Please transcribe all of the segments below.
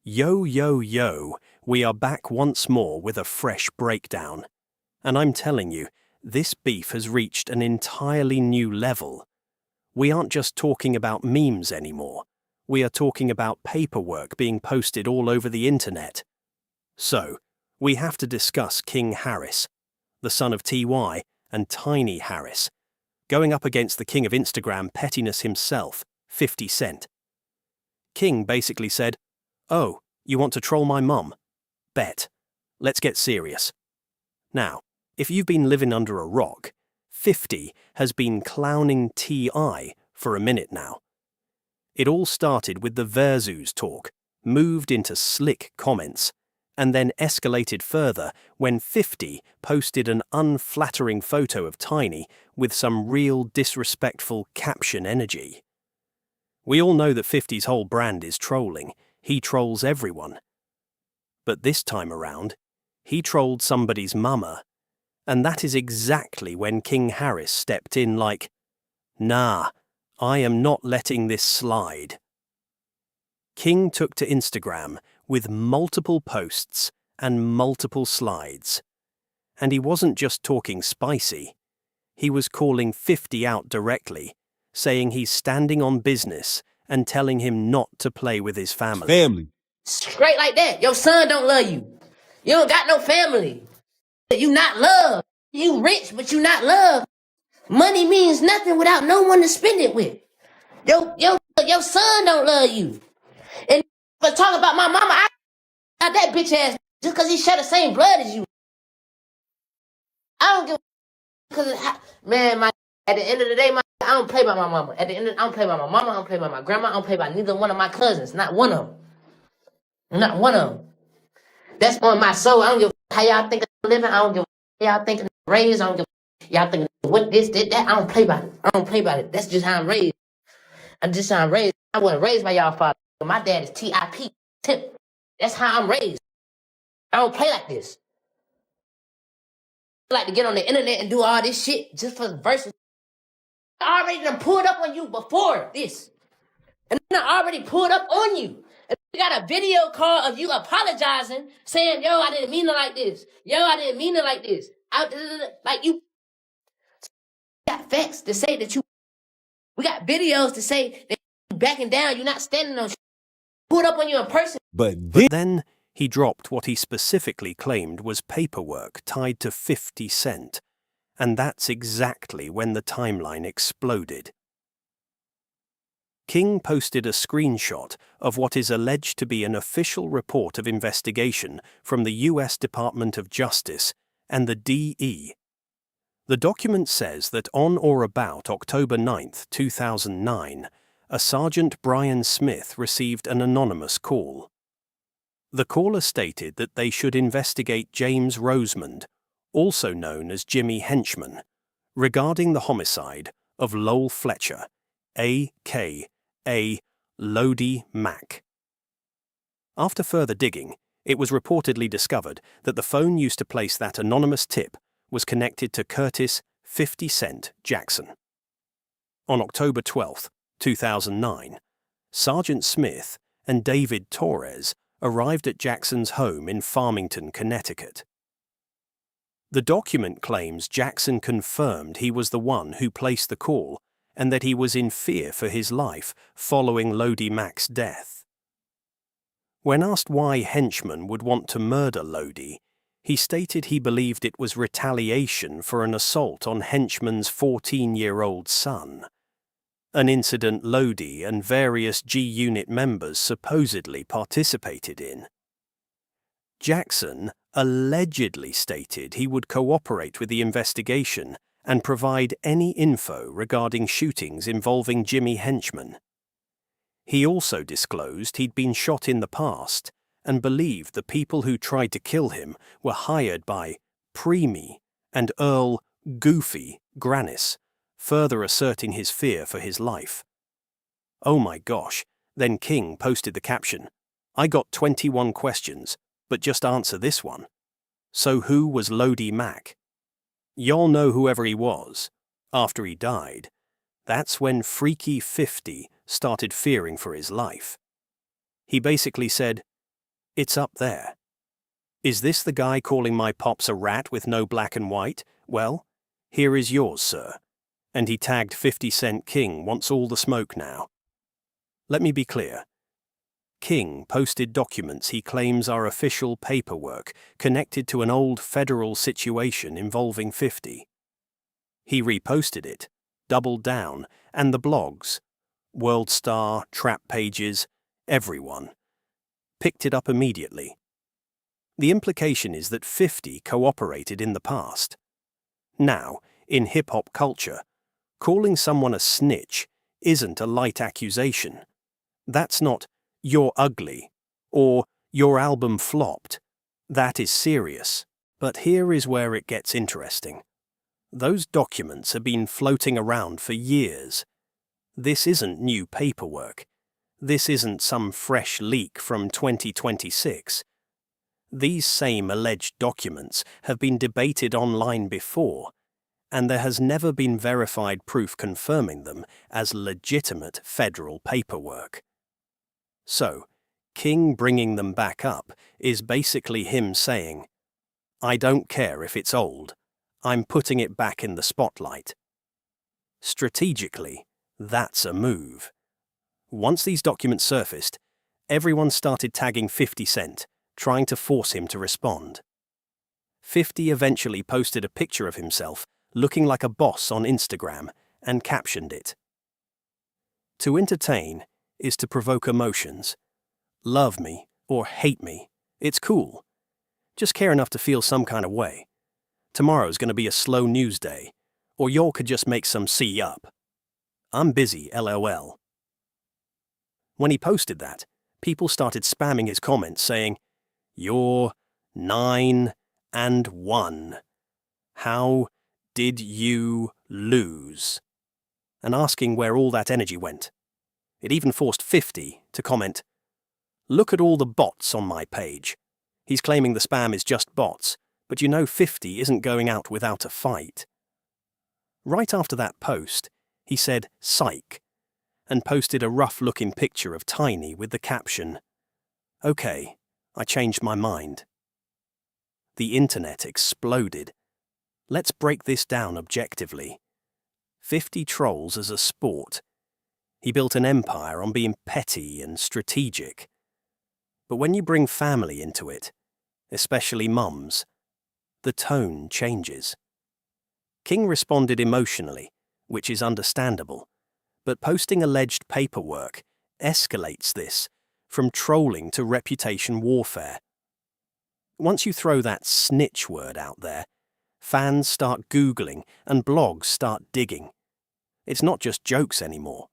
Yo, yo, yo, we are back once more with a fresh breakdown. And I'm telling you, this beef has reached an entirely new level. We aren't just talking about memes anymore. We are talking about paperwork being posted all over the internet. So, we have to discuss King Harris, the son of T.Y. and Tiny Harris, going up against the king of Instagram pettiness himself, 50 Cent. King basically said, "Oh, you want to troll my mum? Bet. Let's get serious." Now, if you've been living under a rock, 50 has been clowning T.I. for a minute now. It all started with the Versus talk, moved into slick comments, and then escalated further when 50 posted an unflattering photo of Tiny with some real disrespectful caption energy. We all know that 50's whole brand is trolling. He trolls everyone. But this time around, he trolled somebody's mama, and that is exactly when King Harris stepped in like, "Nah, I am not letting this slide." King took to Instagram with multiple posts and multiple slides. And he wasn't just talking spicy. He was calling 50 out directly, saying he's standing on business and telling him not to play with his family. Straight like that. Your son don't love you. You don't got no family. You not loved. You rich, but you not loved. Money means nothing without no one to spend it with. Your son don't love you. And for talking about my mama, I got that bitch ass just because he share the same blood as you. I don't give because man, at the end of the day, I don't play by my mama. I don't play by my mama. I don't play by my grandma. I don't play by neither one of my cousins. Not one of them. Not one of them. That's on my soul. I don't give how y'all think of living. I don't give how y'all think of raised. I don't give y'all think of what this, that. I don't play by it. I don't play by it. That's just how I'm raised. I'm just how I'm raised. I wasn't raised by y'all father. My dad is TIP. Tip. That's how I'm raised. I don't play like this. I like to get on the internet and do all this shit just for verses. I already done pulled up on you before this. And I already pulled up on you. And we got a video call of you apologizing, saying, "Yo, I didn't mean it like this. Yo, I didn't mean it like this." Like you got facts to say that you. We got videos to say that you backing down. You're not standing on shit. Pulled up on you in person. But then he dropped what he specifically claimed was paperwork tied to 50 Cent. And that's exactly when the timeline exploded. King posted a screenshot of what is alleged to be an official report of investigation from the U.S. Department of Justice and the DE. The document says that on or about October 9, 2009, a Sergeant Brian Smith received an anonymous call. The caller stated that they should investigate James Rosemond, also known as Jimmy Henchman, regarding the homicide of Lowell Fletcher, a.k.a. Lodi Mack. After further digging, it was reportedly discovered that the phone used to place that anonymous tip was connected to Curtis 50 Cent Jackson. On October 12, 2009, Sergeant Smith and David Torres arrived at Jackson's home in Farmington, Connecticut. The document claims Jackson confirmed he was the one who placed the call and that he was in fear for his life following Lodi Mack's death. When asked why Henchman would want to murder Lodi, he stated he believed it was retaliation for an assault on Henchman's 14-year-old son, an incident Lodi and various G-Unit members supposedly participated in. Jackson allegedly stated he would cooperate with the investigation and provide any info regarding shootings involving Jimmy Henchman. He also disclosed he'd been shot in the past and believed the people who tried to kill him were hired by Preemie and Earl Goofy Granis, further asserting his fear for his life. Oh my gosh, then King posted the caption, "I got 21 questions, but just answer this one. So who was Lodi Mack? Y'all know whoever he was. After he died, that's when Freaky 50 started fearing for his life. He basically said, It's up there. Is this the guy calling my pops a rat with no black and white? Well, here is yours, sir. And he tagged 50 Cent King wants all the smoke now. Let me be clear. King posted documents he claims are official paperwork connected to an old federal situation involving 50. He reposted it, doubled down, and the blogs, World Star, Trap Pages, everyone, picked it up immediately. The implication is that 50 cooperated in the past. Now, in hip-hop culture, calling someone a snitch isn't a light accusation. That's not, "you're ugly," or "your album flopped." That is serious. But here is where it gets interesting. Those documents have been floating around for years. This isn't new paperwork. This isn't some fresh leak from 2026. These same alleged documents have been debated online before, and there has never been verified proof confirming them as legitimate federal paperwork. So, King bringing them back up is basically him saying, "I don't care if it's old, I'm putting it back in the spotlight." Strategically, that's a move. Once these documents surfaced, everyone started tagging 50 Cent, trying to force him to respond. 50 eventually posted a picture of himself looking like a boss on Instagram and captioned it. To entertain is to provoke emotions. Love me or hate me, it's cool. Just care enough to feel some kind of way. Tomorrow's going to be a slow news day, or y'all could just make some C up. I'm busy, LOL. When he posted that, people started spamming his comments saying, "You're 9 and 1. How did you lose?" And asking where all that energy went. It even forced 50 to comment, "Look at all the bots on my page." He's claiming the spam is just bots, but you know 50 isn't going out without a fight. Right after that post, he said psych, and posted a rough-looking picture of Tiny with the caption, "Okay, I changed my mind." The internet exploded. Let's break this down objectively. 50 trolls as a sport. He built an empire on being petty and strategic. But when you bring family into it, especially mums, the tone changes. King responded emotionally, which is understandable, but posting alleged paperwork escalates this from trolling to reputation warfare. Once you throw that snitch word out there, fans start Googling and blogs start digging. It's not just jokes anymore.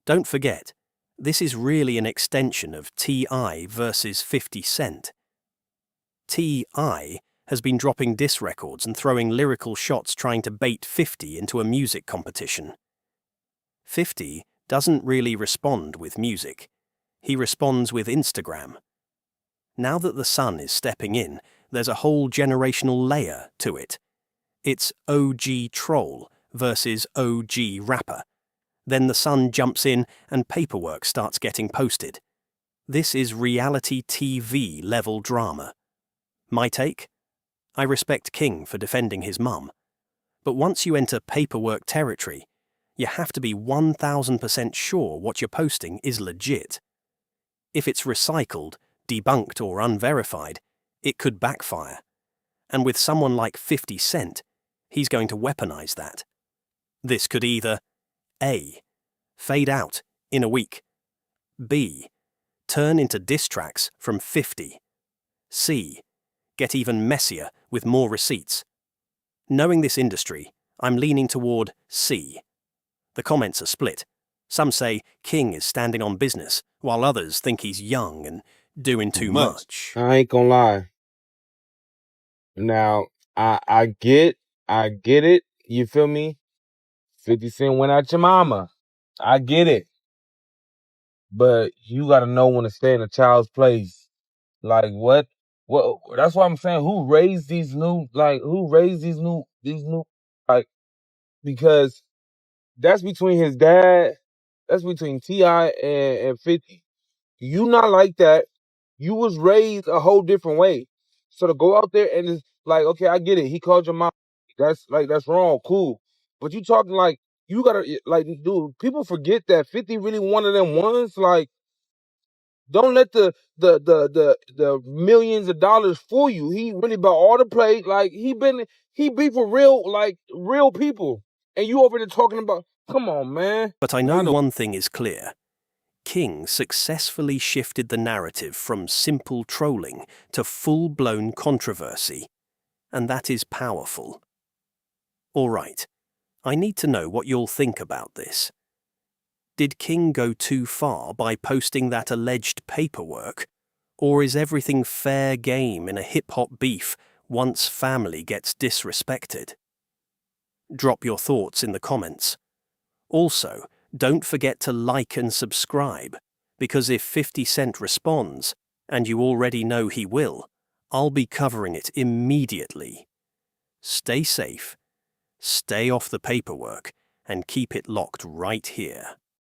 Don't forget, this is really an extension of T.I. versus 50 Cent. T.I. has been dropping diss records and throwing lyrical shots trying to bait 50 into a music competition. 50 doesn't really respond with music. He responds with Instagram. Now that the sun is stepping in, there's a whole generational layer to it. It's OG troll versus OG rapper. Then the sun jumps in and paperwork starts getting posted. This is reality TV level drama. My take? I respect King for defending his mum. But once you enter paperwork territory, you have to be 1000% sure what you're posting is legit. If it's recycled, debunked or unverified, it could backfire. And with someone like 50 Cent, he's going to weaponize that. This could either A. Fade out in a week. B. Turn into diss tracks from 50. C. Get even messier with more receipts. Knowing this industry, I'm leaning toward C. The comments are split. Some say King is standing on business, while others think he's young and doing too much. I ain't gonna lie. Now, I get it. You feel me? 50 Cent went out your mama. I get it. But you gotta know when to stay in a child's place. Like what? That's why I'm saying who raised these new, like, because that's between his dad, that's between T.I. and 50. You not like that. You was raised a whole different way. So to go out there and it's like, okay, I get it. He called your mom. That's wrong. Cool. But you talking like you gotta like, dude. People forget that 50 really one of them ones. Like, don't let the millions of dollars fool you. He really bought all the play. Like he be for real, like real people. And you over there talking about, come on, man. But I know one thing is clear. King successfully shifted the narrative from simple trolling to full-blown controversy, and that is powerful. All right, I need to know what you'll think about this. Did King go too far by posting that alleged paperwork, or is everything fair game in a hip-hop beef once family gets disrespected? Drop your thoughts in the comments. Also, don't forget to like and subscribe, because if 50 Cent responds, and you already know he will, I'll be covering it immediately. Stay safe, stay off the paperwork, and keep it locked right here.